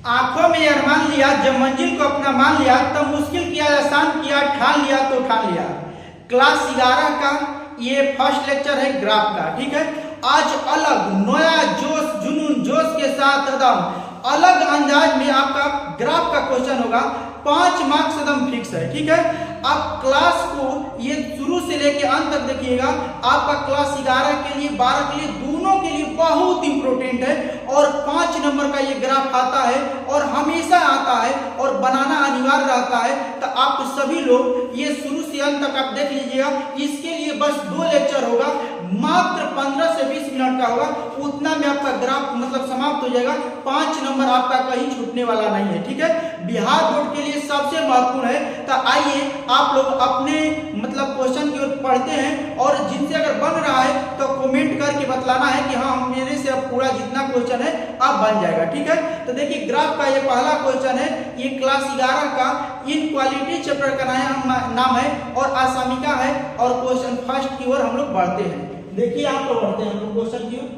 आंखों में अरमान लिया, जब मंजिल को अपना मान लिया, तब मुश्किल किया आसान किया, ठान लिया तो ठान लिया। क्लास 11 का ये फर्स्ट लेक्चर है ग्राफ का, ठीक है। आज अलग नया जोश जुनून जोश के साथ एकदम अलग अंदाज में आपका ग्राफ का क्वेश्चन होगा। 5 मार्क्स एकदम फिक्स है, ठीक है। आप क्लास को ये शुरू से लेके अंत तक देखिएगा। आपका क्लास 11 के लिए 12 के लिए दोनों के लिए बहुत इंपॉर्टेंट है और 5 नंबर का ये ग्राफ आता है और हमेशा आता है और बनाना अनिवार्य रहता है। तो आप सभी लोग ये शुरू से अंत तक आप देख लीजिएगा। इसके लिए बस 2 लेक्चर होगा, मात्र 15 से 20 मिनट का होगा, उतना में आपका ग्राफ मतलब समाप्त हो जाएगा। 5 नंबर आपका कहीं छूटने वाला नहीं है, ठीक है। बिहार बोर्ड के लिए सबसे महत्वपूर्ण है। तो आइए आप लोग अपने मतलब क्वेश्चन की ओर पढ़ते हैं और जिनसे अगर बन रहा है तो कमेंट करके बतलाना है कि हाँ मेरे से अब पूरा जितना क्वेश्चन है अब बन जाएगा, ठीक है। तो देखिए ग्राफ का ये पहला क्वेश्चन है, ये क्लास 11 का इनक्वालिटी चैप्टर का नाम है और आसामिका है और क्वेश्चन फर्स्ट की ओर हम लोग बढ़ते हैं। देखिए आप लोग बढ़ते हैं हम लोग क्वेश्चन की ओर।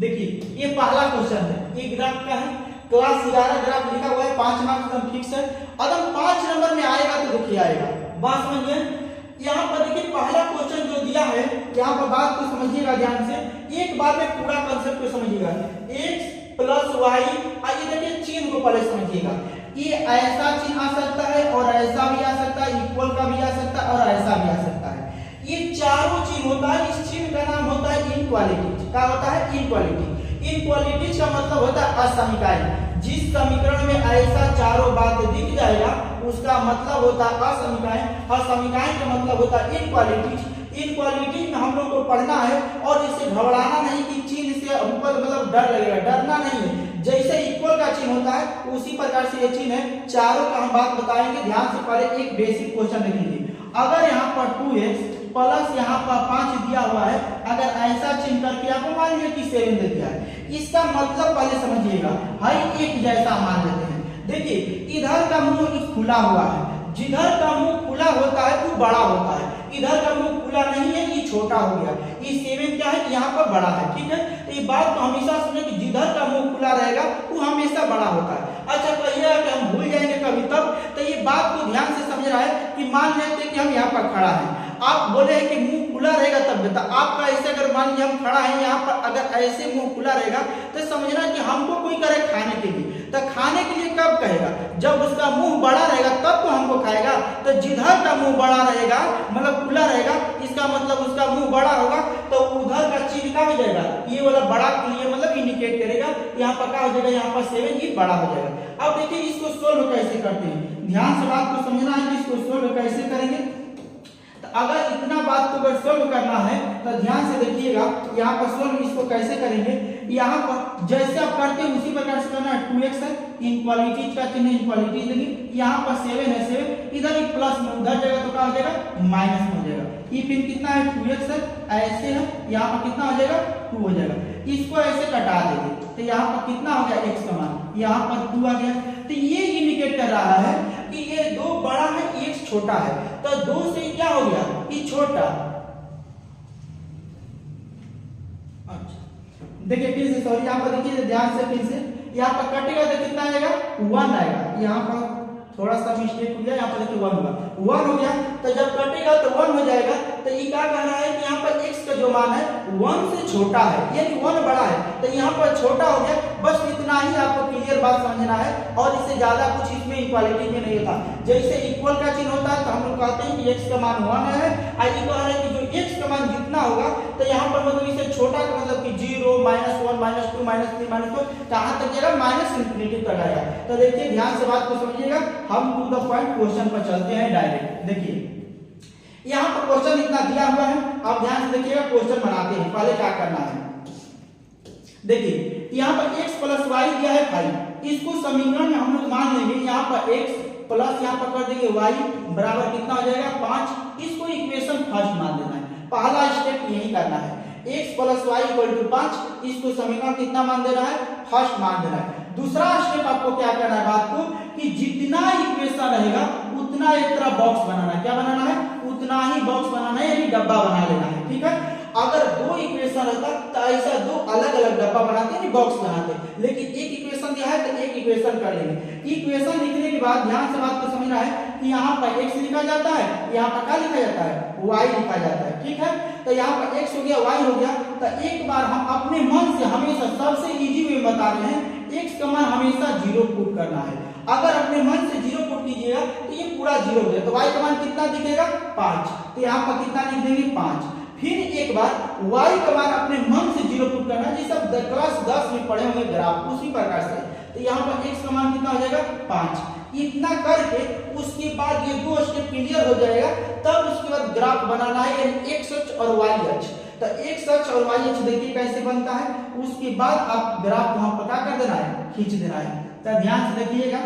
देखिए ये पहला क्वेश्चन है, ये ग्राफ का है, क्लास 11 ग्राफ लिखा हुआ है, 5 मार्क्स एकदम फिक्स है। अगर 5 नंबर में आएगा तो देखिए आएगा, बात समझिए। यहाँ पर देखिए पहला क्वेश्चन जो दिया है, यहाँ पर बात को समझिएगा ध्यान से, एक बार में पूरा कंसेप्ट को समझिएगा। x प्लस वाई, आइए देखिए चिन्ह को पहले समझिएगा। ये ऐसा चिन्ह आ सकता है और ऐसा भी आ सकता है, इक्वल का भी आ सकता है और ऐसा भी आ सकता है। ये चारों चिन्ह होता है, इस चिन्ह का नाम होता है इनक्वालिटी। क्या होता है? इनक्वालिटी। इनक्वालिटी का मतलब होता है असमीकारण। जिस समीकरण में ऐसा चारों बात दिख जाएगा उसका मतलब होता है असमीकारण। असमीकारण का मतलब होता है इनक्वालिटी। इनक्वालिटी में हम लोग को पढ़ना है और इससे घबराना नहीं कि चिन्ह से ऊपर मतलब डर लगेगा, डरना नहीं है। जैसे इक्वल का चिन्ह होता है उसी प्रकार से ये चिन्ह है। चारों का हम बात बताएंगे, ध्यान से पहले एक बेसिक क्वेश्चन देखेंगे। अगर यहाँ पर 2x प्लस यहाँ पर 5 दिया हुआ है, अगर ऐसा चिन्ह करके आपको मान लीजिए कि 7 दे दिया है, इसका मतलब पहले समझिएगा, हर एक जैसा मान लेते हैं। देखिए इधर का मुंह खुला हुआ है, जिधर का मुंह खुला होता है वो बड़ा होता है, इधर का मुंह खुला नहीं है, ये छोटा हो गया। ये 7 क्या है? यहाँ पर बड़ा है, ठीक है। तो ये बात तो हमेशा समझे कि जिधर का मुंह खुला रहेगा वो हमेशा बड़ा होता है। अच्छा कहिएगा कि हम भूल जाएंगे कभी तब, तो ये बात को ध्यान से समझ रहा है कि मान लेते हैं कि हम यहाँ पर खड़ा है, आप बोले हैं कि मुंह खुला रहेगा तब बता। आपका ऐसे अगर मान लीजिए हम खड़ा है यहाँ पर, अगर ऐसे मुंह खुला रहेगा तो समझना कि हमको कोई करे खाने के लिए। तो खाने के लिए कब कहेगा? जब उसका मुंह बड़ा रहेगा तब तो हमको खाएगा। तो जिधर का मुंह बड़ा रहेगा मतलब खुला रहेगा, इसका मतलब उसका मुंह बड़ा होगा, तो उधर का चिन्ह क्या हो जाएगा? ये वाला बड़ा के लिए मतलब इंडिकेट करेगा। यहाँ पर क्या हो जाएगा? यहाँ पर 7 ये बड़ा हो जाएगा। अब देखिए इसको सोल्व कैसे करते हैं, ध्यान से बात को समझना है कि इसको सोल्व कैसे करेंगे। अगर इतना बात को अगर सोल्व करना है तो ध्यान से देखिएगा, यहाँ पर सोल्व इसको कैसे करेंगे। यहाँ पर जैसे आप करते हैं उसी प्रकार से करना है। 2x है, इनक्वालिटी का चिन्ह इनक्वालिटी देंगे, यहाँ पर 7 है, 7 इधर एक प्लस में उधर जाएगा तो क्या हो जाएगा? माइनस में हो जाएगा। ये फिर कितना है? 2x है, ऐसे है, यहाँ पर कितना हो जाएगा? 2 हो जाएगा। इसको ऐसे कटा देंगे तो यहाँ पर कितना हो गया? x का मान, यहाँ पर 2 आ गया। तो ये इंडिकेट कर रहा है कि ये 2 बड़ा है, x छोटा है। तो 2 से क्या हो गया? ये छोटा। अच्छा देखिए फिर से, सॉरी यहाँ पर देखिए ध्यान से, फिर से यहाँ पर कटेगा तो कितना आएगा? 1 आएगा। यहाँ पर थोड़ा सा मिस्टेक हो गया, यहाँ पर देखिए 1 हुआ, 1 हो गया। तो जब कटेगा तो 1 हो जाएगा। तो ये क्या कह रहा है कि यहाँ पर x का जो मान है 1 से छोटा है, यानी 1 बड़ा है, तो यहाँ पर छोटा हो गया। बस इतना ही आपको क्लियर बात समझना है और इससे ज्यादा कुछ इसमें इक्वालिटी में नहीं होता। जैसे इक्वल का चिन्ह होता है तो हम लोग कहते हैं कि x का मान 1 है, आई कह रहे हैं कि जो x का मान जितना होगा तो यहाँ पर मतलब इसे छोटा का मतलब कि 0, -1, -2, -3, -4 कहाँ तक जाएगा? माइनस इंफिनिटी तक आएगा। तो देखिए ध्यान से बात को समझिएगा, हम टू द पॉइंट क्वेश्चन पर चलते हैं डायरेक्ट। देखिए यहाँ पर क्वेश्चन इतना दिया हुआ है, आप ध्यान से देखिएगा, क्वेश्चन बनाते हैं। पहले क्या करना है, देखिए यहाँ पर x प्लस वाई दिया है 5, इसको समीकरण में हम लोग मान लेंगे। यहाँ पर x प्लस यहाँ पर कर देंगे y बराबर कितना हो जाएगा? 5। इसको इक्वेशन फर्स्ट मान देना है, पहला स्टेप यही करना है। x plus Y equal to 5, इसको समीकरण कितना मान देना है? फर्स्ट मान देना है। दूसरा स्टेप आपको क्या करना है बात को कि जितना इक्वेशन रहेगा उतना उतना एक तरह बॉक्स बनाना है। क्या बनाना है? उतना ही बॉक्स बनाना है, यानी डब्बा बना लेना है। ठीक है, अगर दो इक्वेशन रहता तो ऐसा दो अलग अलग डब्बा बनाते हैं, बॉक्स बनाते, लेकिन एक इक्वेशन दिया है तो एक इक्वेशन कर लेंगे। इक्वेशन लिखने के बाद ध्यान से बात को समझना है कि यहाँ पर x लिखा जाता है, यहाँ पर क्या लिखा जाता है? y लिखा जाता है। ठीक है, तो यहाँ पर x हो गया, y हो गया। तो एक बार हम अपने मन से हमेशा सबसे इजी वे बता रहे हैं, x का मान हमेशा 0 पुट करना है। अगर अपने मन से 0 पुट कीजिएगा तो ये पूरा 0 हो गया, तो y का मान कितना दिखेगा? 5। तो यहाँ पर कितना लिख देंगे? 5। फिर एक बार y का मान अपने मन से 0 पुट करना, जिसे आप क्लास 10 में पढ़े होंगे ग्राफ, उसी प्रकार से। तो यहाँ पर x का मान कितना हो जाएगा? 5। इतना करके उसके बाद ये दो स्टेप क्लियर हो जाएगा, तब उसके बाद ग्राफ बनाना है, यानी x अक्ष और y अक्ष। तो x अक्ष और y अक्ष देखिए कैसे बनता है, उसके बाद आप ग्राफ वहां पता कर देना है, खींच देना है। तो ध्यान से देखिएगा,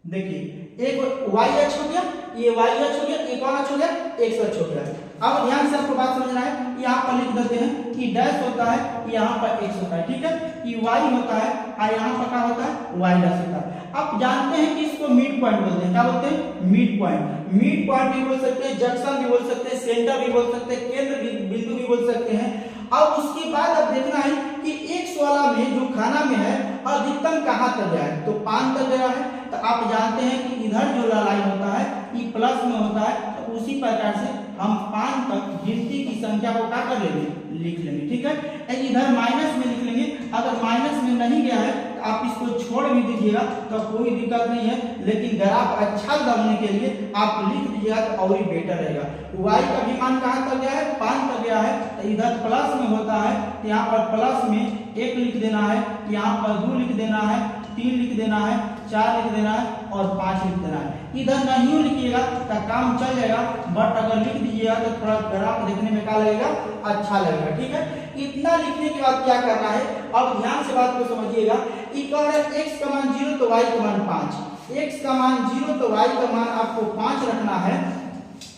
देखिए एक y अक्ष हो गया, ये y अक्ष हो गया, एक कौन अक्ष हो गया? x अक्ष हो गया। अब ध्यान से आपको बात समझना है, यहाँ पर लिख देते हैं कि डैश होता है, यहाँ पर x होता है। ठीक है, ये y होता है और यहाँ पर क्या होता है? y डैश होता है। आप जानते हैं कि इसको मिड पॉइंट बोलते हैं। क्या बोलते हैं? Mid point. मिड पॉइंट भी बोल सकते हैं, जंक्शन भी बोल सकते हैं, सेंटर भी बोल सकते हैं, केंद्र बिंदु भी बोल सकते हैं। अब उसके बाद अब देखना है कि x वाला में जो खाना में है अधिकतम कहाँ तक गया है, तो 5 तक गया है। तो आप जानते हैं कि इधर जो लाइन होता है ये प्लस में होता है, तो उसी प्रकार से हम 5 तक गिनती की संख्या को क्या कर लेंगे? लिख लेंगे। ठीक है, इधर माइनस में लिख लेंगे। अगर माइनस में नहीं गया है तो आप इसको छोड़ भी दीजिएगा तो कोई दिक्कत नहीं है, लेकिन ग्राफ अच्छा बनने के लिए आप लिख दीजिएगा तो और ही बेटर रहेगा। y का भी मान कहाँ तक गया है? 5 तक गया है। तो इधर प्लस में होता है, तो यहाँ पर प्लस में 1 लिख देना है, यहाँ पर 2 लिख देना है, 3 लिख देना है, 4 लिख देना है और 5 लिख देना है। इधर नहीं लिखिएगा तो काम चल जाएगा, बट अगर लिख दीजिएगा तो थोड़ा ग्राफ देखने में क्या लगेगा? अच्छा लगेगा। ठीक है, इतना लिखने के बाद क्या करना है, अब ध्यान से बात को समझिएगा। x का मान 0 तो y का मान 5, x का मान 0 तो y का मान आपको 5 रखना है।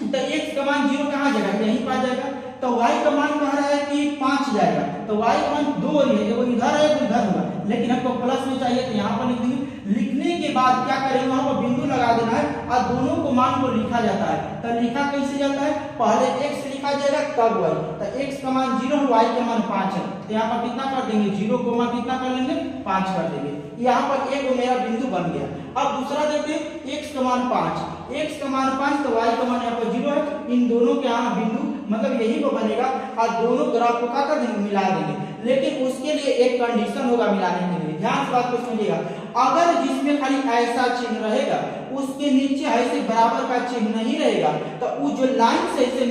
तो x का मान 0 कहाँ जाएगा? यहीं पर जाएगा। तो y का मान कह रहा है कि 5 जाएगा, तो y का मान 2 ही है, वो इधर है तो इधर होगा, लेकिन हमको प्लस में चाहिए तो यहाँ पर लिख देंगे। लिखने के बाद क्या करेंगे? वहां पर बिंदु लगा देना है और दोनों को मान को लिखा जाता है। तो लिखा कैसे जाता है? पहले x लिखा जाएगा तब y। तो x का मान 0 है, y का मान 5 है, तो यहाँ पर कितना कर देंगे? 0 को मान कितना कर लेंगे? 5 कर देंगे। यहाँ पर एक मेरा बिंदु बन गया। अब दूसरा देखते हैं, x का मान 5, x का मान 5 तो y का मान यहाँ पर 0 है। इन दोनों के यहाँ बिंदु मतलब यही पर बनेगा और दोनों ग्राफ को क्या कर देंगे? मिला देंगे। लेकिन उसके लिए एक कंडीशन होगा मिलाने के लिए, ध्यान से बात को समझिएगा। अगर जिसमें खाली ऐसा चिन्ह रहेगा उसके नीचे ऐसे बराबर का चिन्ह नहीं रहेगा, तो वो जो लाइन से ऐसे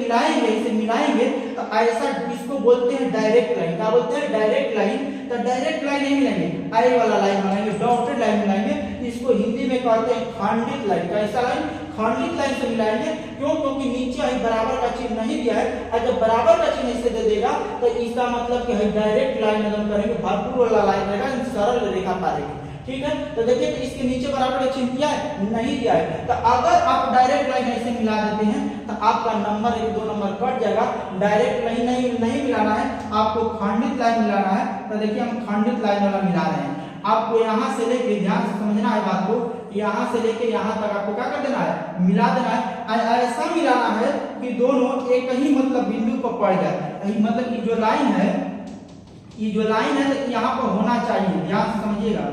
मिलाएंगे तो ऐसा इसको बोलते हैं डायरेक्ट लाइन। क्या बोलते हैं? Direct line. तो डायरेक्ट लाइन नहीं मिलाएंगे, आई वाला लाइन बनाएंगे, डॉटेड लाइन मिलाएंगे। इसको हिंदी में कहते हैं खंडित लाइन। कैसा लाइन? खंडित लाइन से मिलाएंगे। क्यों? क्योंकि नीचे ही बराबर का चिन्ह नहीं दिया है, और जब बराबर का चिन्ह इसे दे देगा तो इसका मतलब कि डायरेक्ट लाइन अगर करेंगे भरपूर वाला लाइन रहेगा, सरल रेखा पाएंगे। ठीक है, तो देखिए तो इसके नीचे बराबर का चिन्ह दिया है? नहीं दिया है। तो अगर आप डायरेक्ट लाइन ऐसे मिला देते हैं तो आपका नंबर 1 2 नंबर कट जाएगा। डायरेक्ट लाइन नहीं मिलाना है, आपको खंडित लाइन मिलाना है। तो देखिए हम खंडित लाइन वाला मिला रहे हैं। आपको यहाँ से लेके ध्यान से समझना है बात को, यहाँ से लेके यहाँ तक आपको क्या कर देना है? मिला देना है। ऐसा मिलाना है कि दोनों एक ही मतलब बिंदु पर पड़ जाए। मतलब ये जो लाइन है तो यहाँ पर होना चाहिए, ध्यान से समझिएगा।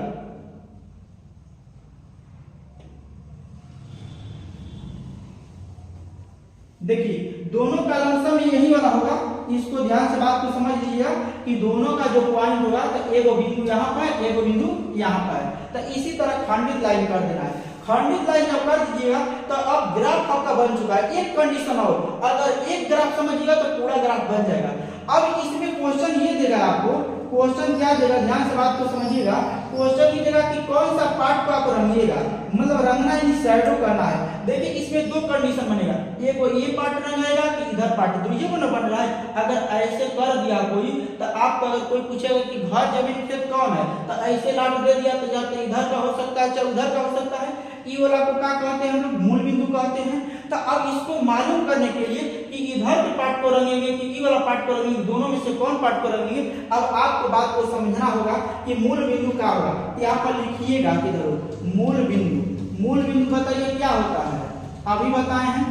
देखिए दोनों का लमसम यही वाला होगा। इसको ध्यान से बात को समझ लीजिएगा कि दोनों का जो पॉइंट होगा तो एक बिंदु यहाँ पर है, एक बिंदु यहाँ पर है। तो इसी तरह खंडित लाइन कर देना है। खंडित लाइन जब कर दीजिएगा तो अब ग्राफ आपका बन चुका है। एक कंडीशन और, अगर एक ग्राफ समझिएगा तो पूरा ग्राफ बन जाएगा। अब इसमें क्वेश्चन ये देगा आपको, क्वेश्चन क्या देगा? ध्यान से बात को समझिएगा। क्वेश्चन ये देगा कि कौन सा पार्ट को आप रंगिएगा, मतलब रंगना है, शैडो करना है। देखिए इसमें दो कंडीशन बनेगा, एक को ये पार्ट रंगाएगा कि इधर पार्ट, तो ये को ना बन रहा है। अगर ऐसे कर दिया कोई तो आपको अगर कोई पूछेगा कि घर जमीन खेत कौन है, तो ऐसे लाट दे दिया तो या तो इधर का हो सकता है चाहे उधर का हो सकता है। ई वाला को क्या कहते हैं हम लोग? मूल बिंदु कहते हैं। तो अब इसको मालूम करने के लिए कि इधर के पार्ट को रंगेंगे कि ई वाला पार्ट को रंगेंगे, दोनों में से कौन पार्ट को रंगेंगे। अब आपको बात को समझना होगा कि मूल बिंदु क्या होगा। यहाँ पर लिखिएगा किधर मूल बिंदु। मूल बिंदु बताइए क्या होता है, अभी बताए हैं।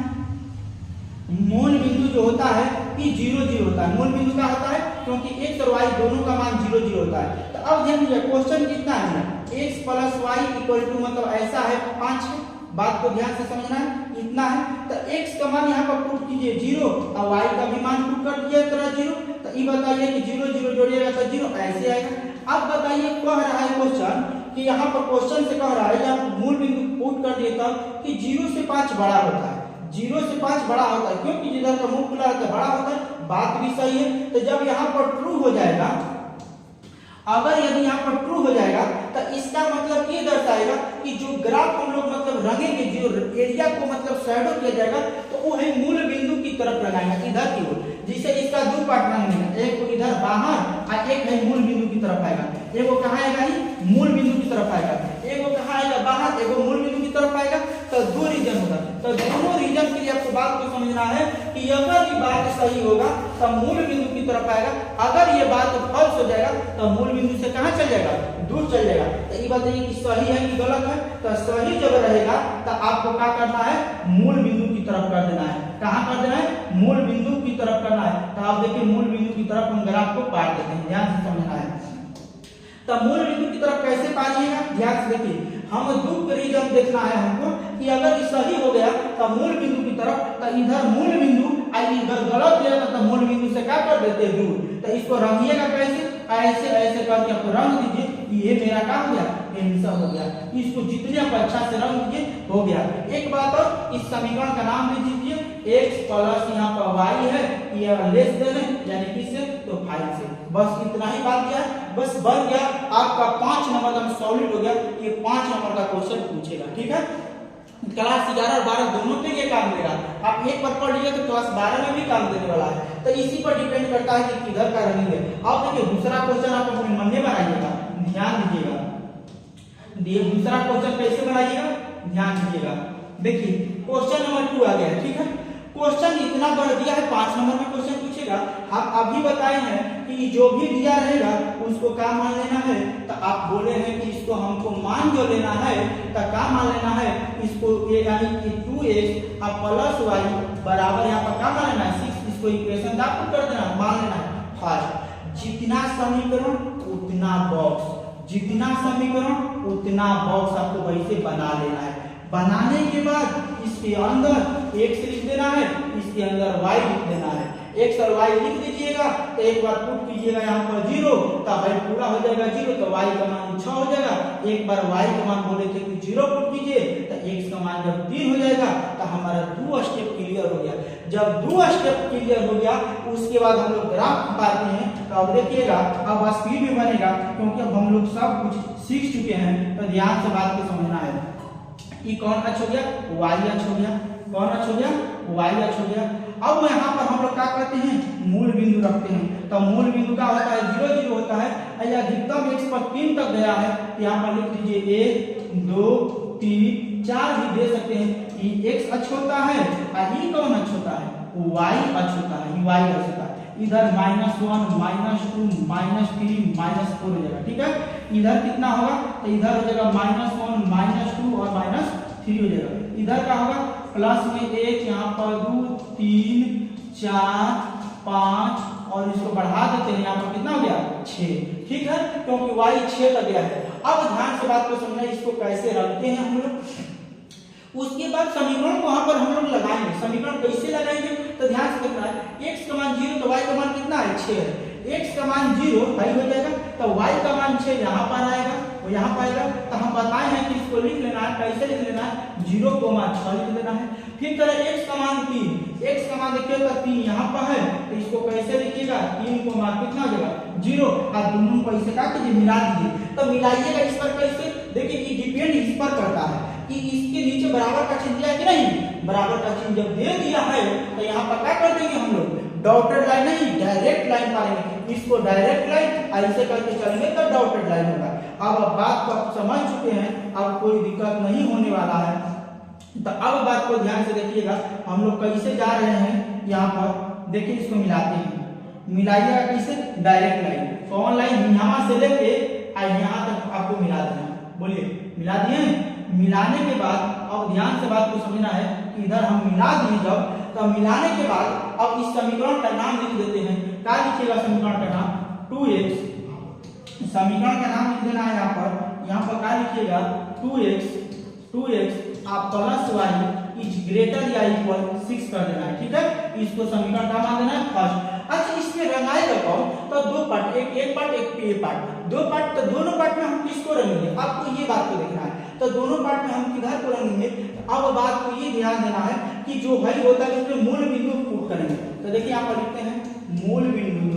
मूल बिंदु जो होता है कि 0 0 होता है। मूल बिंदु क्या होता है, क्योंकि x और y दोनों का मान 0 0 होता है। तो अब ध्यान दीजिए क्वेश्चन कितना है ना, x plus Y equal to मतलब ऐसा है 5 है। बात को ध्यान से समझना है, इतना है। तो x का मान यहाँ पर पुट कीजिए 0 और y का भी मान पुट कर दीजिए तरह 0। तो ये बताइए कि 0 0 जोड़िएगा तो 0 ऐसे आएगा। अब बताइए कह रहा है क्वेश्चन कि यहाँ पर क्वेश्चन से कह रहा है या मूल बिंदु पुट कर दिए तब कि 0 से 5 बड़ा होता है। 0 से 5 बड़ा होता है क्योंकि जिधर का मुंह खुला रहता है बड़ा होता है। बात भी सही है। तो जब यहाँ पर ट्रू हो जाएगा, अगर यदि यहाँ पर ट्रू हो जाएगा तो इसका मतलब ये दर्शाएगा कि जो ग्राफ हम लोग मतलब रंगेंगे, जो एरिया को मतलब शैडो किया जाएगा तो वो है मूल बिंदु की तरफ लगाएंगे इधर की ओर। जिसे इसका दो पार्ट रंगेंगे, एक इधर बाहर और एक है मूल बिंदु की तरफ आएगा। एगो कहाँ आएगा, ही मूल बिंदु की तरफ आएगा। एगो कहाँ आएगा बाहर, एगो मूल बिंदु की तरफ आएगा। तो दो रीजन होगा। तो दोनों रीजन के लिए आपको बात को समझना है कि अगर ये बात सही होगा तो मूल बिंदु की तरफ आएगा, अगर ये बात फॉल्स हो जाएगा तो मूल बिंदु से कहाँ चल जाएगा, दूर चल जाएगा। तो ये बताइए कि सही है कि गलत है। तो सही जब रहेगा तो आपको क्या करना है, मूल बिंदु की तरफ कर देना है। कहाँ कर देना है, मूल बिंदु की तरफ करना है। तो आप देखिए मूल बिंदु की तरफ हम ग्राफ को पार देते हैं, ध्यान से समझना है। तो मूल बिंदु की तरफ कैसे पाइएगा, ध्यान से देखिए। हम दो रीजन देखना है हमको कि अगर ये सही हो गया तो मूल बिंदु की तरफ, तो इधर मूल बिंदु और इधर गलत हो जाता तो मूल बिंदु से क्या कर देते हैं, दूर। तो इसको रंगिएगा कैसे, ऐसे ऐसे करके आपको रंग दीजिए। ये मेरा काम हो गया, आंसर हो गया। इसको जितने आप अच्छा से रंग दीजिए हो गया। एक बात और, इस समीकरण का नाम दे दीजिए x प्लस यहाँ पर y है, ये लेस देन है यानी कि से तो 5 से। बस इतना ही बात किया, बस बन गया आपका 5 नंबर का सॉलिड हो गया। ये 5 नंबर का क्वेश्चन पूछेगा, ठीक है। क्लास 11 और 12 दोनों पे ये काम देगा। आप एक बार पढ़ लीजिए तो क्लास 12 में भी काम देने वाला है। तो इसी पर डिपेंड करता है कि किधर का रनिंग है। अब देखिए दूसरा क्वेश्चन आप अपने मन में बनाइएगा, ध्यान दीजिएगा। दूसरा क्वेश्चन कैसे बनाइएगा, ध्यान दीजिएगा। देखिए क्वेश्चन नंबर 2 आ गया है, ठीक है। क्वेश्चन इतना बढ़ दिया है, 5 नंबर में क्वेश्चन पूछेगा। हम अभी बताए हैं कि जो भी दिया रहेगा उसको क्या मान लेना है। तो आप बोले हैं कि इसको हमको मान जो लेना है तो क्या मान लेना है, इसको ये यानी कि 2x अब प्लस y बराबर यहाँ पर क्या मान लेना है 6। इसको इक्वेशन का पुट कर देना, मान लेना है। फर्स्ट जितना समीकरण उतना बॉक्स, जितना समीकरण उतना बॉक्स आपको वैसे बना लेना है। बनाने के बाद इसके अंदर x लिख देना है, इसके अंदर y लिख देना है। x और y लिख दीजिएगा तो एक बार पुट कीजिएगा यहाँ पर 0 तो y पूरा हो जाएगा 0, तो y का मान 6 हो जाएगा। एक बार y का मान बोले थे कि 0 पुट कीजिए तो x का मान जब 3 हो जाएगा तो हमारा 2 स्टेप क्लियर हो गया। जब 2 स्टेप क्लियर हो गया उसके बाद हम लोग ग्राफ पाते हैं। तो अब देखिएगा अब स्पीड में बनेगा क्योंकि अब हम लोग सब कुछ सीख चुके हैं। तो ध्यान से बात को समझना है। ये कौन अच हो गया, y अच हो गया। कौन अच हो गया, y अच हो गया। अब यहाँ पर हम लोग क्या करते हैं, मूल बिंदु रखते हैं। तो मूल बिंदु का होता है 0 0 होता है। अधिकतम x पर 3 तक गया है तो यहाँ पर लिख दीजिए 1 2 3 4 भी दे सकते हैं। ये x अच होता है और ये कौन अच होता है, y अच होता है, y अच होता है। इधर -1 -2 -3 -4 हो जाएगा, ठीक है। इधर कितना होगा, तो इधर हो जाएगा -1 -2 और -3 हो जाएगा। इधर का होगा प्लस में 1, यहाँ पर 2 3 4 5 और इसको बढ़ा देते हैं, यहाँ पर कितना हो गया 6, ठीक है, क्योंकि y 6 तक गया है। अब ध्यान से बात को समझना, इसको कैसे रखते हैं हम लोग। उसके बाद समीकरण को वहां पर हम लोग लगाएंगे। समीकरण कैसे लगाएंगे तो ध्यान से देखना है। x का मान 0 तो y का मान कितना है 6 है। x का मान 0 भाई हो जाएगा तो y का मान 6 यहाँ पर आएगा और यहाँ पर आएगा। तो हम बताए हैं कि इसको लिख लेना है, कैसे लिख लेना है 0 को मान 6 लिख लेना है। फिर तरह x का मान 3, x का मान देखिए तो 3 यहाँ पर है तो इसको कैसे लिखिएगा 3 को मान कितना हो जाएगा 0 और दोनों को ऐसे क्या कीजिए मिला दीजिए। तो मिलाइएगा इस पर कैसे, देखिए ये डिपेंड इस पर करता है कि इसके नीचे बराबर का चिन्ह दिया है कि नहीं। बराबर का चिन्ह जब दे दिया है तो यहाँ पर क्या कर देंगे हम लोग, डॉटेड लाइन नहीं डायरेक्ट लाइन मारेंगे। इसको डायरेक्ट लाइन ऐसे करके चलेंगे तो डॉटेड लाइन होगा। अब बात को आप समझ चुके हैं, अब कोई दिक्कत नहीं होने वाला है। तो अब बात को ध्यान से देखिएगा, हम लोग कैसे जा रहे हैं यहाँ पर देखिए इसको मिलाते हैं, मिलाइएगा किसे, डायरेक्ट लाइन, कौन लाइन यहाँ से लेके यहाँ तक आपको मिला देना है। बोलिए मिला दिए। मिलाने के बाद अब ध्यान से बात को समझना है कि इधर हम मिला दिए जब, तब मिलाने के बाद अब इस समीकरण का नाम लिख देते हैं। क्या लिखिएगा समीकरण का नाम, 2x, समीकरण का नाम लिख देना है यहाँ पर क्या लिखिएगा, 2x आप प्लस y इज ग्रेटर या इक्वल 6 कर देना है। ठीक है, इसको समीकरण का मान देना है फर्स्ट। अच्छा इसमें रंगाएगा कौन, तो दो पार्ट, एक पार्ट एक ये पार्ट, दो पार्ट, तो दोनों पार्ट में हम किसको रंगेंगे, आपको ये बात को देखना है। तो दोनों पार्ट में हम किधर को रंगेंगे, अब बात को ये ध्यान देना है कि जो है होता है उसमें मूल बिंदु पुट करेंगे। तो देखिए यहाँ पर लिखते हैं मूल बिंदु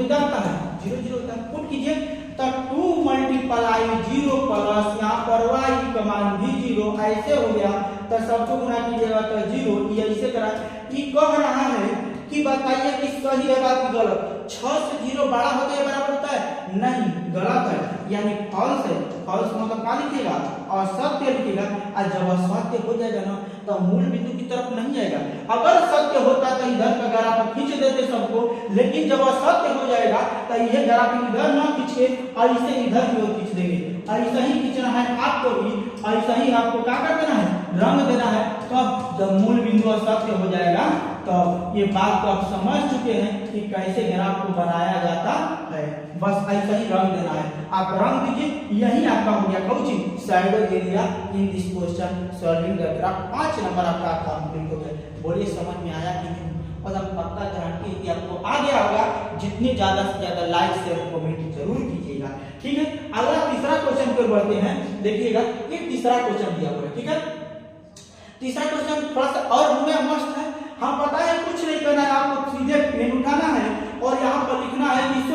क्या होता है, 0 0 होता है, पुट कीजिए। तो 2 मल्टीप्लाई 0 प्लस यहाँ पर y का मान भी 0 ऐसे हो गया, तो सबको गुना कीजिएगा तो 0, ये ऐसे करा। ये कह रहा है कि बताइए कि सही है बात की गलत, 6 से 0 बड़ा होता है बराबर होता है, नहीं गलत है, यानी फॉल्स है। फॉल्स मतलब क्या लिखिएगा, असत्य लिखिएगा। और जब असत्य हो जाएगा ना तो मूल बिंदु की तरफ नहीं जाएगा। अगर सत्य होता तो इधर का ग्राफ खींच देते सबको, लेकिन जब असत्य हो जाएगा तो ये ग्राफ इधर ना खींचे और इसे इधर की ओर खींच देंगे। ऐसा ही खींचना है आपको भी, ऐसा ही आपको क्या कर देना है, रंग देना है। तब जब मूल बिंदु असत्य हो जाएगा तो ये बात को आप समझ चुके हैं कि कैसे ग्राफ को बनाया जाता है। बस ऐसा ही रंग देना है, आप रंग दीजिए। यही आपका हो गया कौन चीज, shadow area in this question solving the graph. 5 number आपका कंप्लीट हो गया। बोलिए समझ में आया कि नहीं, और हम पक्का गारंटी है कि आपको आ गया होगा। जितने ज्यादा से ज्यादा लाइक शेयर कमेंट जरूर कीजिएगा। ठीक है, अगला तीसरा क्वेश्चन पर बढ़ते हैं। देखिएगा ये तीसरा क्वेश्चन दिया हुआ है। ठीक है, तीसरा क्वेश्चन थोड़ा सा और मस्त है। हम पता है कुछ नहीं करना है, आपको सीधे पेन उठाना है और यहाँ पर लिखना है विश्व।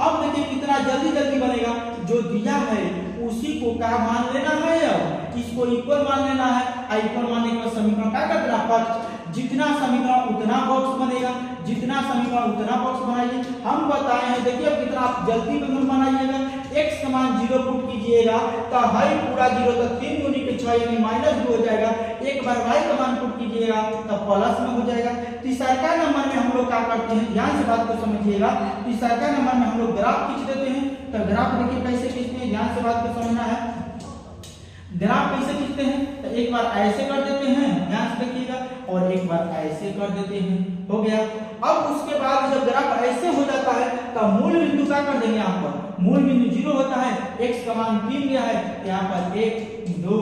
अब देखिए कितना जल्दी जल्दी बनेगा, जो दिया है उसी को क्या मान लेना है, अब इसको इक्वल मान लेना है। इक्वल मानने के बाद समीकरण क्या कर देना, फर्स्ट जितना समीकरण उतना बॉक्स बनेगा, जितना समीकरण उतना बॉक्स बनाइए। हम बताए हैं, देखिए अब कितना आप जल्दी बनाइएगा। x का मान 0 पुट कीजिएगा तो है पूरा 0, तो 3 दूनी के 6 यानी -2 हो जाएगा। एक बार y का मान पुट कीजिएगा तो प्लस में हो जाएगा। तीसरा नंबर में हम लोग क्या करते हैं, ध्यान से बात को समझिएगा। तीसरा नंबर में हम लोग ग्राफ खींच देते हैं। तो ग्राफ देखिए कैसे खींचते हैं, ध्यान से बात को समझना है। ग्राफ कैसे खींचते हैं, तो एक बार ऐसे कर देते हैं, ध्यान से देखिएगा, और एक बार ऐसे कर देते हैं, हो गया। अब उसके बाद जब ग्राफ ऐसे हो जाता है तो मूल बिंदु क्या कर देंगे, यहाँ पर मूल बिंदु 0 होता है, x का मान 3 गया है, यहाँ पर 1 2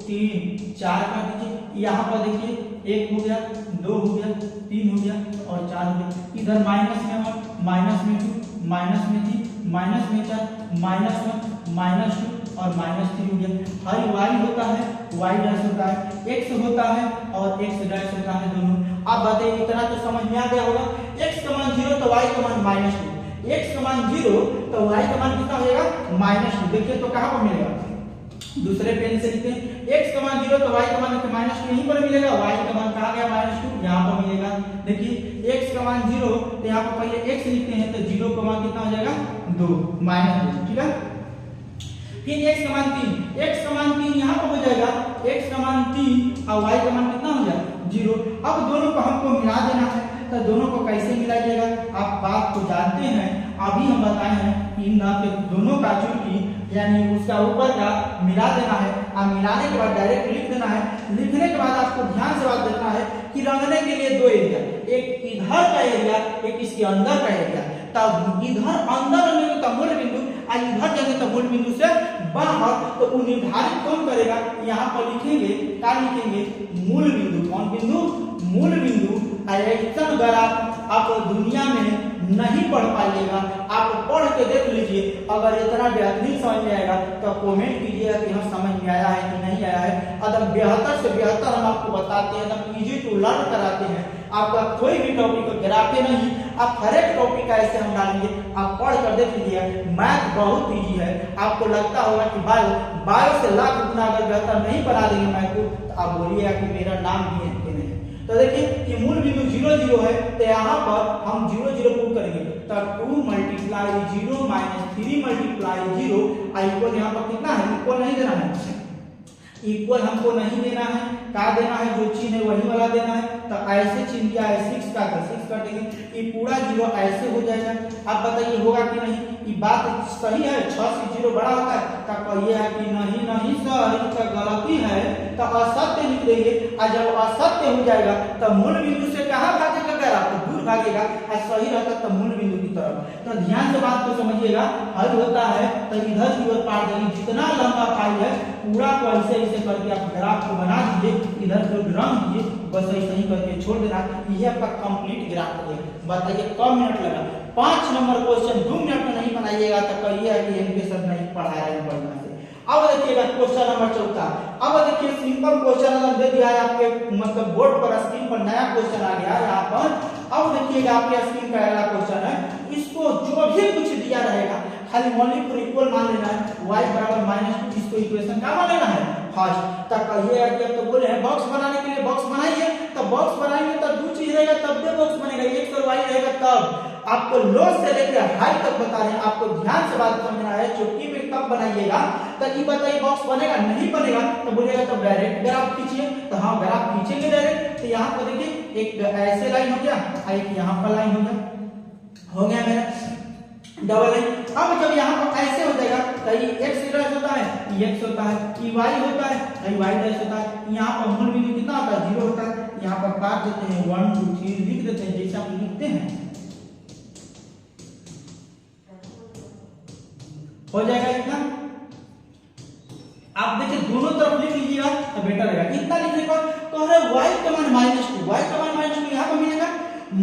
3 4 कर दीजिए। यहाँ पर देखिए 1 हो गया, 2 हो गया, 3 हो गया और 4 हो गया। इधर माइनस में 1, माइनस में 2, माइनस में 3, माइनस में 4, -1, -2 और -3 हो गया। हर y होता है, y डैश होता है, x होता है और x डैश होता है, दोनों। आप बताइए इतना तो समझ में आ गया होगा। x का मान 0 तो y का मान -2, x का मान 0 तो y का मान कितना हो जाएगा, -2। देखिए तो कहाँ पर मिलेगा, दूसरे पेन से लिखते हैं। x का मान 0 तो y का मान -2 यहीं पर मिलेगा, y का मान कहाँ गया, -2 यहाँ पर मिलेगा। देखिए x का मान 0 तो यहाँ पर पहले x लिखते हैं, तो 0 का मान कितना हो जाएगा, 2 -2। ठीक है, फिर x का मान 3, x का मान 3 यहाँ पर हो जाएगा, x का मान 3 और y का मान कितना हो जाएगा, 0। अब दोनों को हमको मिला देना है, तो दोनों को कैसे मिलाइएगा, आप बात को जानते हैं। अभी हम बताए हैं कि इन दोनों का चुटकी यानी उसका ऊपर का मिला देना है, और मिलाने के बाद डायरेक्ट लिख देना है। लिखने के बाद आपको ध्यान से बात देखना है कि रंगने के लिए 2 एरिया, एक इधर का एरिया, एक इसके अंदर का एरिया। तब इधर अंदर रंगेंगे तो मूल बिंदु, और इधर जाएंगे तो मूल बिंदु से बाहर, तो वो निर्धारित कौन करेगा, यहाँ पर लिखेंगे, क्या लिखेंगे, मूल बिंदु। कौन बिंदु, मूल बिंदु। ऐसा ग्राफ आप दुनिया में नहीं पढ़ पाइएगा, आप पढ़ के देख लीजिए। अगर इतना बेहतरीन समझ में आएगा तो कमेंट कीजिएगा कि हम समझ में आया है कि नहीं आया है। अगर बेहतर से बेहतर हम आपको बताते हैं, एकदम इजी टू लर्न कराते हैं। आपका कोई भी टॉपिक गिराते नहीं, आप हर एक टॉपिक का ऐसे हम डालेंगे, आप पढ़ कर देख लीजिए। मैथ बहुत इजी है, आपको लगता होगा कि बायो से लाख गुना अगर बेहतर नहीं बना देंगे मैथ को, तो आप बोलिएगा कि मेरा नाम भी है कि नहीं। तो देखिए कि मूल बिंदु 0 0 है, तो यहाँ पर हम 0 0 पुट करेंगे, तो 2 मल्टीप्लाई 0 - 3 मल्टीप्लाई 0 इक्वल यहाँ पर कितना है, इक्वल नहीं देना है, इक्वल हमको नहीं देना है। क्या देना है, जो चिन्ह है वही वाला देना है। तो ऐसे चिन्ह दिया है 6 का, तो 6 काटेंगे, ये पूरा 0 ऐसे हो जाएगा। अब बताइए होगा कि नहीं, ये बात सही है, 6 से 0 बड़ा होता है। तो कहिए है कि नहीं नहीं सर, इसका गलती है, तो असत्य लिख देंगे। और जब असत्य हो जाएगा तो मूल बिंदु से कहाँ भागेगा, अगर आपको दूर भागेगा, और सही रहता तो मूल बिंदु की तरफ। तो ध्यान से बात को समझिएगा, हल होता है तो इधर की ओर पार देंगे, जितना लंबा पाई है पूरा को ऐसे ऐसे करके आप ग्राफ को बना दीजिए, इधर को रंग दीजिए, बस ऐसे ही करके छोड़ देना। ये आपका कंप्लीट ग्राफ है। बताइए कम मिनट लगा, 5 नंबर क्वेश्चन 2 मिनट में नहीं बनाइएगा तो कहिए कि इनके सर नहीं पढ़ाया है बढ़िया से। अब देखिएगा क्वेश्चन नंबर 14। अब देखिए सिंपल क्वेश्चन दे दिया है आपके मतलब बोर्ड पर, स्क्रीन पर नया क्वेश्चन आ गया है यहाँ पर। अब देखिएगा आपके स्क्रीन पर अगला क्वेश्चन है, इसको जो भी कुछ दिया रहेगा खाली मौलिक को इक्वल मान लेना है, y बराबर -2, इसको इक्वेशन का मान लेना है फर्स्ट। तब कहिएगा कि अब तो बोले हैं बॉक्स बनाने के लिए बॉक्स बनाइए, तो बॉक्स बनाएंगे तब 2 चीज रहेगा तब भी बॉक्स बनेगा, x और y रहेगा तब। आपको लो से लेकर हाई तक बता रहे हैं, आपको ध्यान से बात समझना है। चुटकी में कब बनाइएगा तो ये बताइए बॉक्स बनेगा, नहीं बनेगा तो बोलिएगा तो डायरेक्ट ग्राफ खींचिए। तो हाँ ग्राफ खींचेंगे डायरेक्ट। तो यहाँ पर देखिए एक ऐसे लाइन हो गया, एक यहाँ पर लाइन हो गया मेरा डबल लाइन। अब जब यहाँ पर ऐसे हो जाएगा तो ये x डैश होता है, ये x होता है, ये y होता है, ये y डैश होता है। यहाँ पर मूल बिंदु कितना होता है, 0 होता है। यहाँ पर काट देते हैं 1 2 3 लिख देते हैं जैसे आप लिखते हैं, हो जाएगा इतना। आप देखिए दोनों तरफ लिख लीजिएगा तो बेटर रहेगा। इतना लिखने के बाद कह रहे y का मान -2, y का मान -2 यहाँ पर मिलेगा,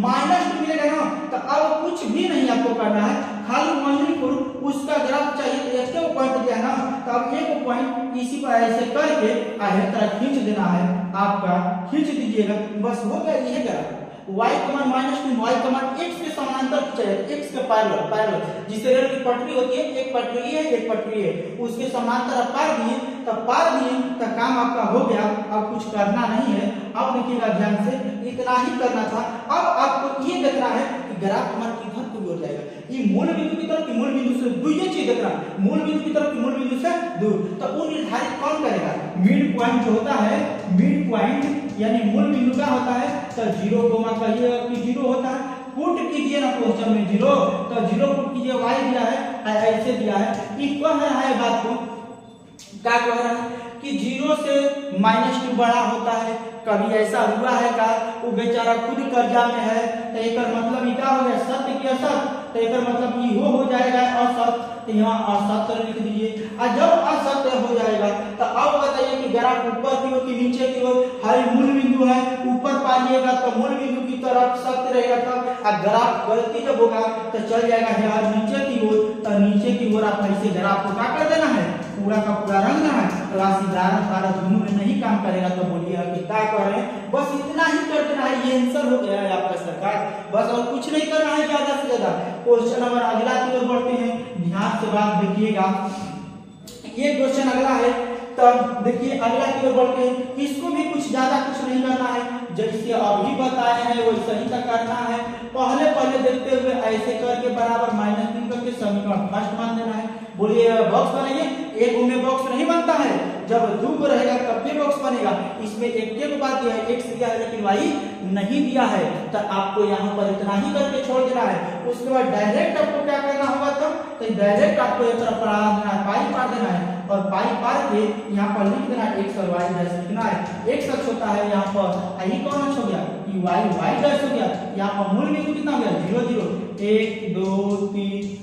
-2 मिलेगा ना। तो अब कुछ भी नहीं आपको करना है, खाली मौलिक को उसका ग्राफ चाहिए। तो एक पॉइंट दिया है ना, तो अब एक पॉइंट इसी पर ऐसे करके आगे तरह खींच देना है आपका, खींच दीजिएगा, बस हो गया ये ग्राफ। y का मान -2, y का मान x के समानांतर चाहिए, x के पैरेलल, जिसे रेल की पटरी होती है, एक पटरी है एक पटरी है, उसके समानांतर आप पार दिए तो काम आपका हो गया। अब कुछ करना नहीं है। अब देखिएगा ध्यान से, इतना ही करना था। अब आपको ये देखना है कि ग्राफ हमारा किधर को हो जाएगा, ये मूल बिंदु की तरफ, मूल बिंदु से दूर, ये चीज देखना, मूल बिंदु की तरफ, मूल बिंदु से दूर। तो वो निर्धारित कौन करेगा, मिड पॉइंट जो होता है, मिड पॉइंट यानी मूल बिंदु का होता है। तो 0 को मान कहिएगा कि 0 होता है, पुट कीजिए ना क्वेश्चन में 0, तो 0 पुट कीजिए, y दिया है ऐसे दिया है। ये कह रहा है बात को, क्या कह रहा है कि 0 से -2 बड़ा होता है। कभी ऐसा हुआ है का वो बेचारा खुद कर्जा में है, तो एक मतलब क्या हो गया, सत्य की असत्य, तो एक मतलब ये हो जाएगा असत्य। तो यहाँ असत्य लिख दीजिए। और जब असत्य हो जाएगा तो अब बताइए कि ग्राफ ऊपर की ओर कि नीचे की ओर, हर मूल बिंदु है ऊपर पाइएगा तो मूल बिंदु की तरफ सत्य रहेगा तब। और ग्राफ गलती जब होगा तो चल जाएगा यार नीचे की ओर, तो नीचे की ओर आप ऐसे ग्राफ को क्या कर देना है, पूरा का पूरा रंग देना है। क्लास 11 12 दोनों में नहीं काम करेगा तो बोलिएगा कि क्या कर रहे हैं, बस इतना ही कर देना है। ये आंसर हो गया है आपका सरकार, बस और कुछ नहीं करना है ज्यादा से ज्यादा। क्वेश्चन नंबर अगला की ओर बढ़ते हैं, ध्यान से बात देखिएगा। ये क्वेश्चन अगला है, तब देखिए अगला की ओर बढ़ते हैं। इसको भी कुछ ज्यादा कुछ नहीं करना है, जैसे अभी बताए हैं वैसे ही करना है। पहले देखते हुए ऐसे करके बराबर -3 करके समीकरण फर्स्ट मान देना है। बोलिए बॉक्स बनाइए, एक में बॉक्स नहीं बनता है, जब 2 को रहेगा तब भी बॉक्स बनेगा। इसमें एक बात यह है, x दिया है लेकिन y नहीं दिया है, तो आपको यहाँ पर इतना ही करके छोड़ देना है। उसके बाद डायरेक्ट आपको क्या करना होगा तब, तो डायरेक्ट आपको एक तरफ पढ़ा देना है, पाई पार देना है, और पाई पार के यहाँ पर लिख देना है x और y डैश लिखना है। x अक्ष होता है यहाँ पर, यही कौन अक्ष हो गया, y डैश हो गया। यहाँ पर मूल बिंदु कितना हो गया, 0 0, 1 2 3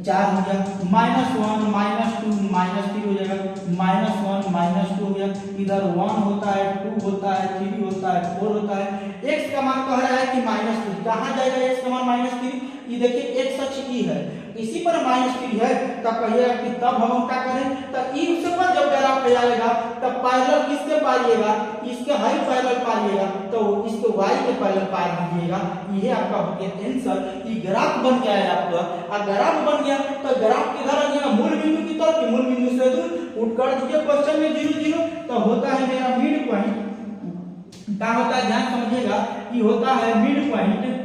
4 हो गया, -1 -2 -3 हो जाएगा, -1 -2 हो गया। इधर 1 होता है, 2 होता है, 3 होता है, 4 होता है। x का मान कह रहा है कि -3, कहाँ जाएगा x का मान -3, ये देखिए x अक्ष की है, इसी पर -3 है। तब कहिएगा कि तब हम क्या करें, तब ई से पर जब ग्राफ पे जाएगा तब पैरेलल किसके पाइएगा, इसके हाई पैरेलल पाइएगा, तो इसको y के पैरेलल पार दीजिएगा। ये आपका हो गया आंसर। ये ग्राफ बन गया है आपका। और ग्राफ बन गया तो ग्राफ किधर आ जाएगा, मूल बिंदु की तरफ, मूल बिंदु से दूर। पुट कर दीजिए क्वेश्चन में 0 0, तो होता है मेरा मिड पॉइंट। क्या होता है ध्यान समझिएगा, ये होता है मिड पॉइंट।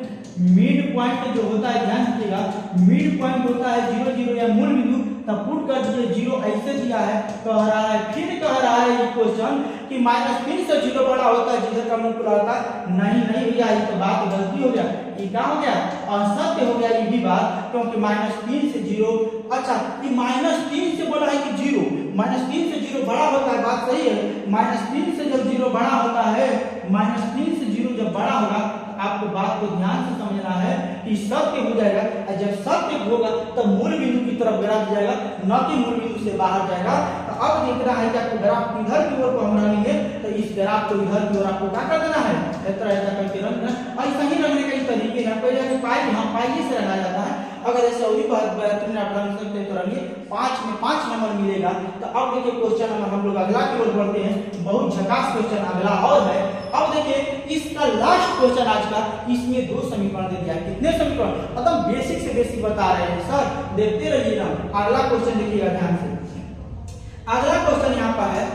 मिड पॉइंट जो होता है ध्यान दीजिएगा, मिड पॉइंट होता है 0 0 या मूल बिंदु। तब पुट कर दीजिए 0 ऐसे दिया है, कह रहा है फिर कह रहा है ये क्वेश्चन कि -3 से 0 बड़ा होता है जिधर का मुंह खुला होता है, नहीं भैया, ये तो बात गलती हो गया, ये क्या हो गया, असत्य हो गया ये भी बात, क्योंकि -3 से 0, अच्छा ये -3 से बोला है कि 0, -3 से 0 बड़ा होता है, बात सही है, -3 से जब 0 बड़ा होता है, -3 से 0 जब बड़ा होगा, आपको बात को ध्यान से समझना है कि सत्य हो जाएगा, और जब सत्य होगा तब मूल बिंदु की तरफ ग्राफ जाएगा, न कि मूल बिंदु से बाहर जाएगा। तो अब देखना है कि आपको ग्राफ इधर की ओर को हम रखेंगे, तो इस ग्राफ को इधर की ओर आपको क्या कर देना है, ऐसा करके रखना, और सही रखने के तरीके हैं, पहले पाई, हाँ पाई से रखा जाता है, अगर ऐसे और भी बेहतरीन आप रख सकते हैं तो रखिए, 5 में 5 नंबर मिलेगा। तो अब देखिए क्वेश्चन नंबर हम लोग अगला की ओर बढ़ते हैं, बहुत झकास क्वेश्चन अगला और है। अब देखिए इसका लास्ट क्वेश्चन आज का, इसमें 2 समीकरण दे दिया, कितने समीकरण, मतलब बेसिक से बेसिक बता रहे हैं सर, देखते रहिएगा। अगला क्वेश्चन देखिएगा ध्यान से, अगला क्वेश्चन यहाँ पर है,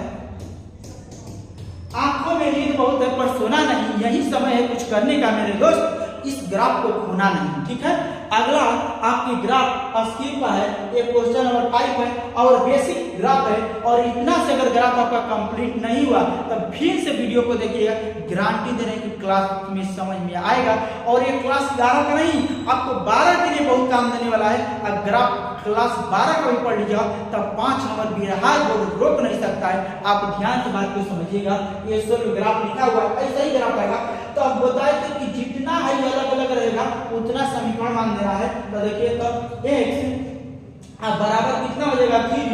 आंखों में नींद बहुत है पर सोना नहीं, यही समय है कुछ करने का मेरे दोस्त, इस ग्राफ को खोना नहीं, ठीक है। अगला आपकी ग्राफ स्किप का है, एक क्वेश्चन नंबर 5 है और बेसिक ग्राफ है, और इतना से अगर ग्राफ आपका कंप्लीट नहीं हुआ तब फिर से वीडियो को देखिएगा, गारंटी दे रहे हैं कि क्लास में समझ में आएगा। और ये क्लास 11 का नहीं, आपको 12 के लिए बहुत काम देने वाला है। अब ग्राफ क्लास 12 का भी पढ़ लीजिए तब 5 नंबर बिहार बोर्ड रोक नहीं सकता है। आप ध्यान से बात को समझिएगा, ये सब ग्राफ लिखा हुआ है, ऐसा ही ग्राफ आएगा। तो अब बताए थे कि जितना है अलग अलग रहेगा उतना समीकरण मान देना है। तो देखिए तब x बराबर कितना हो जाएगा 3,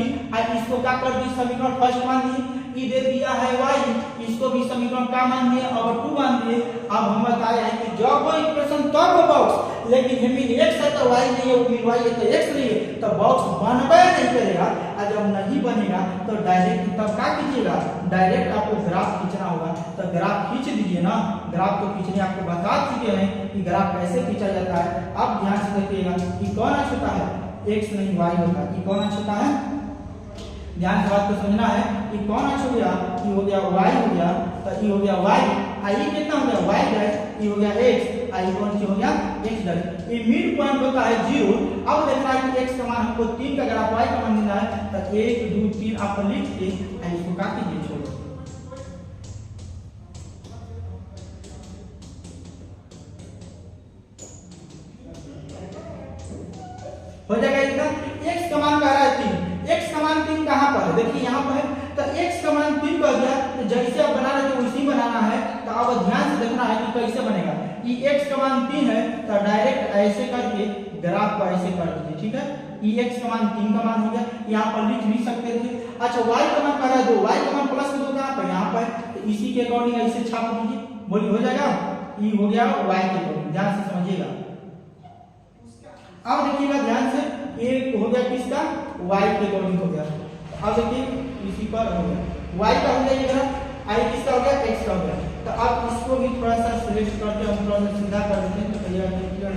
इसको क्या कर दी, समीकरण फर्स्ट मान दिए, ये दे दिया है y, इसको भी समीकरण का मान दिए और 2 मान दिए। अब हम बताए हैं कि जब वो इक्वेशन तब बॉक्स, लेकिन हेमिन x है तो y नहीं है, हेमिन y है तो x नहीं है, तो बॉक्स बनबे नहीं करेगा। और जब नहीं बनेगा तो डायरेक्ट तब क्या कीजिएगा, डायरेक्ट आपको ग्राफ खींचना होगा। तो ग्राफ खींच दीजिए ना, ग्राफ को खींचने आपको बता चुके हैं कि ग्राफ कैसे खींचा जाता है। अब ध्यान से देखिएगा कि कौन छोटा है, x नहीं y होगा, ये कौन छोटा है, ध्यान से बात को समझना है कि कौन अच्छा हो गया, ये हो गया y हो गया, तो ये हो गया y, आई कितना हो गया y डैश, ये हो गया x, आई कौन सी हो गया x डैश, ये मिड पॉइंट होता है 0। अब देखना है कि x का मान हमको 3 का, अगर आप y का मान देना है तो 1 2 3 आप लिख के इसको काट दीजिए, छोड़ो हो जाएगा इतना। x का मान कह रहा है 3, x का मान 3 कहां पर है, देखिए यहां पर है, तो x का मान 3 कर दिया, तो जैसे आप बना रहे थे वैसे बनाना है। तो अब ध्यान से देखना है कि कैसे बनेगा, ये x का मान 3 है तो डायरेक्ट ऐसे करके ग्राफ को ऐसे कर दीजिए, ठीक है। ये x का मान 3 का मान हो गया, यहां पर लिख भी सकते थे। अच्छा y का मान कह रहा है 2, y का मान प्लस 2 कहां पर, यहां पर, तो इसी के अकॉर्डिंग ऐसे छाप दीजिए, बोलिए हो जाएगा, ये हो गया y के अकॉर्डिंग, ध्यान से समझिएगा। अब देखिएगा ध्यान से, एक हो गया किसका, y के अकॉर्डिंग हो गया। अब देखिए इसी पर हो गया y का हो गया, ये ग्राफ i किसका हो गया, x का हो गया। तो अब इसको भी थोड़ा सा सिलेक्ट करके हम थोड़ा सा सीधा कर देते हैं, तो भैया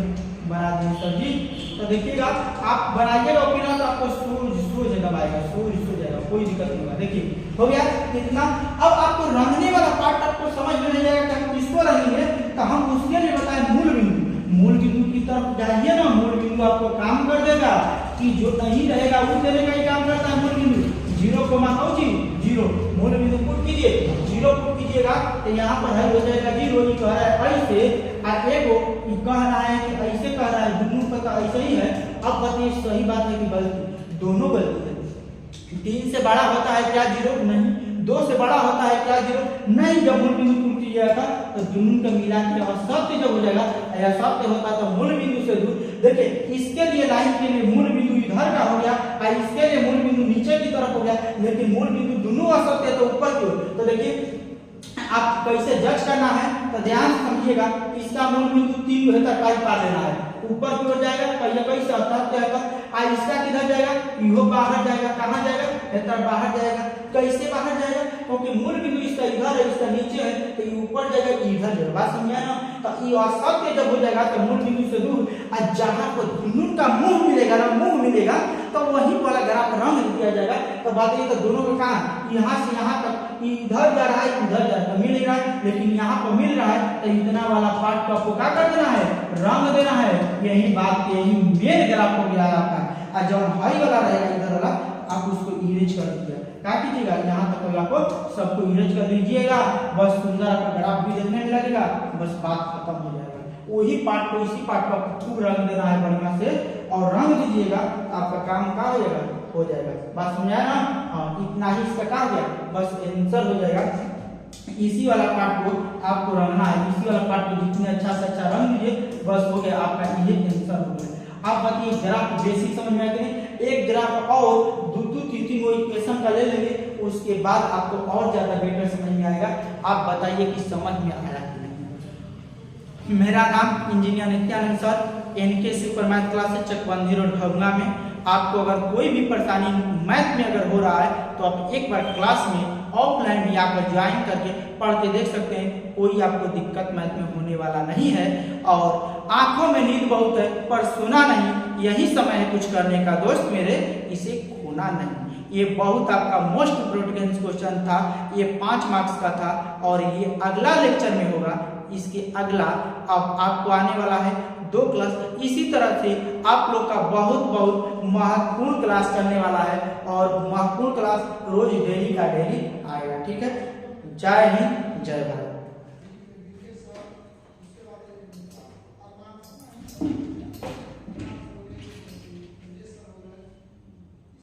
बना दें सर जी। तो देखिएगा आप बनाइएगा ओपिनियन तो आपको सूरज दबाएगा, सूरज जाएगा, कोई दिक्कत नहीं होगा। देखिए हो गया कितना। अब आपको रंगने वाला पार्ट आपको समझ में नहीं आएगा कि हम किसको रंगेंगे, तो हम उसके लिए बताएं मूल बिंदु, मूल बिंदु की तरफ जाइए ना, मूल बिंदु आपको काम कर देगा कि जो नहीं रहेगा वो देने का ही काम करता है। मूल बिंदु 0 को मानो जी 0, मूल बिंदु पुट कीजिए, 0 पुट कीजिएगा तो यहाँ पर है हो जाएगा 0, ये कह रहा है ऐसे, और एगो ये कह रहा है कि ऐसे कह रहा है, दोनों का तो ऐसा ही है। अब बताइए सही बात है कि गलती, दोनों गलती है। 3 से बड़ा होता है क्या 0, नहीं। 2 से बड़ा होता है क्या 0, नहीं। जब मूल बिंदु पुट कीजिएगा तो दोनों का मिला के और सत्य जब हो जाएगा, या सत्य होता तो मूल बिंदु से दूर। देखिए इसके लिए लाइन के लिए मूल बिंदु इधर का हो गया और इसके लिए मूल बिंदु नीचे की तरफ हो गया, लेकिन मूल बिंदु दोनों असत्य है तो ऊपर की ओर। तो देखिए आप कैसे जज करना है, तो ध्यान से समझिएगा, इसका मूल बिंदु 3 है तो टाइप पा लेना है, ऊपर की ओर जाएगा, पहले कैसे असत्य है और इसका किधर जाएगा, इहो बाहर जाएगा, कहां जाएगा, इधर बाहर जाएगा। कैसे बाहर जाएगा, क्योंकि मूल बिंदु इसका इधर है, इसका नीचे है, तो ये ऊपर जाएगा, इधर जाएगा, बात समझिए ना। तो ये असत्य जब हो जाएगा तो मूल बिंदु से दूर, और जहां पर दोनों का मुंह मिलेगा ना, मुंह मिलेगा तो वहीं पर ग्राफ रंग दिया जाएगा। तो बात ये तो दोनों का कहां, यहां से यहां तक इधर जा रहा है, इधर जा रहा है, मिल रहा है, लेकिन यहाँ पर मिल रहा है तो इतना वाला पार्ट को आपको क्या कर देना है, रंग देना है। यही बात, यही मेन ग्राफ हो गया आपका। और जब हाई वाला रहेगा इधर वाला आप उसको इरेज कर दीजिएगा। क्या कीजिएगा, यहाँ तक अगला को सबको इरेज कर लीजिएगा। बस सुंदर आपका ग्राफ भी देखने में लगेगा, बस बात खत्म हो जाएगा। वही पार्ट को इसी पार्ट को खूब रंग देना है बढ़िया से, और रंग दीजिएगा आपका काम क्या हो जाएगा, हो जाएगा। बात समझाया ना? हाँ, इतना ही इसका क्या हो गया, बस आंसर हो जाएगा। इसी वाला पार्ट को आपको रंगना है, इसी वाला पार्ट को जितने अच्छा से अच्छा रंग दीजिए, बस हो गया आपका ये आंसर हो गया। आप बताइए ग्राफ बेसिक समझ में आया कि नहीं? एक ग्राफ और दो तीन वो इक्वेशन का ले लेंगे, उसके बाद आपको और ज्यादा बेटर समझ में आएगा। आप बताइए कि समझ में आया कि नहीं? मेरा नाम engineer Nityanand sir, NK super math classes Chakbandi road Bhagua में। आपको अगर कोई भी परेशानी मैथ में अगर हो रहा है तो आप एक बार क्लास में ऑफलाइन भी आकर ज्वाइन करके पढ़ के देख सकते हैं। कोई आपको दिक्कत मैथ में होने वाला नहीं है। और आंखों में नींद बहुत है पर सोना नहीं, यही समय है कुछ करने का दोस्त मेरे, इसे खोना नहीं। ये बहुत आपका मोस्ट इम्पोर्टेंट क्वेश्चन था, ये 5 मार्क्स का था, और ये अगला लेक्चर में होगा। इसके अगला अब आपको आने वाला है 2 क्लास। इसी तरह से आप लोग का बहुत महत्वपूर्ण क्लास चलने वाला है, और महत्वपूर्ण क्लास रोज डेली का डेली आएगा। ठीक है, जय हिंद, जय भारत।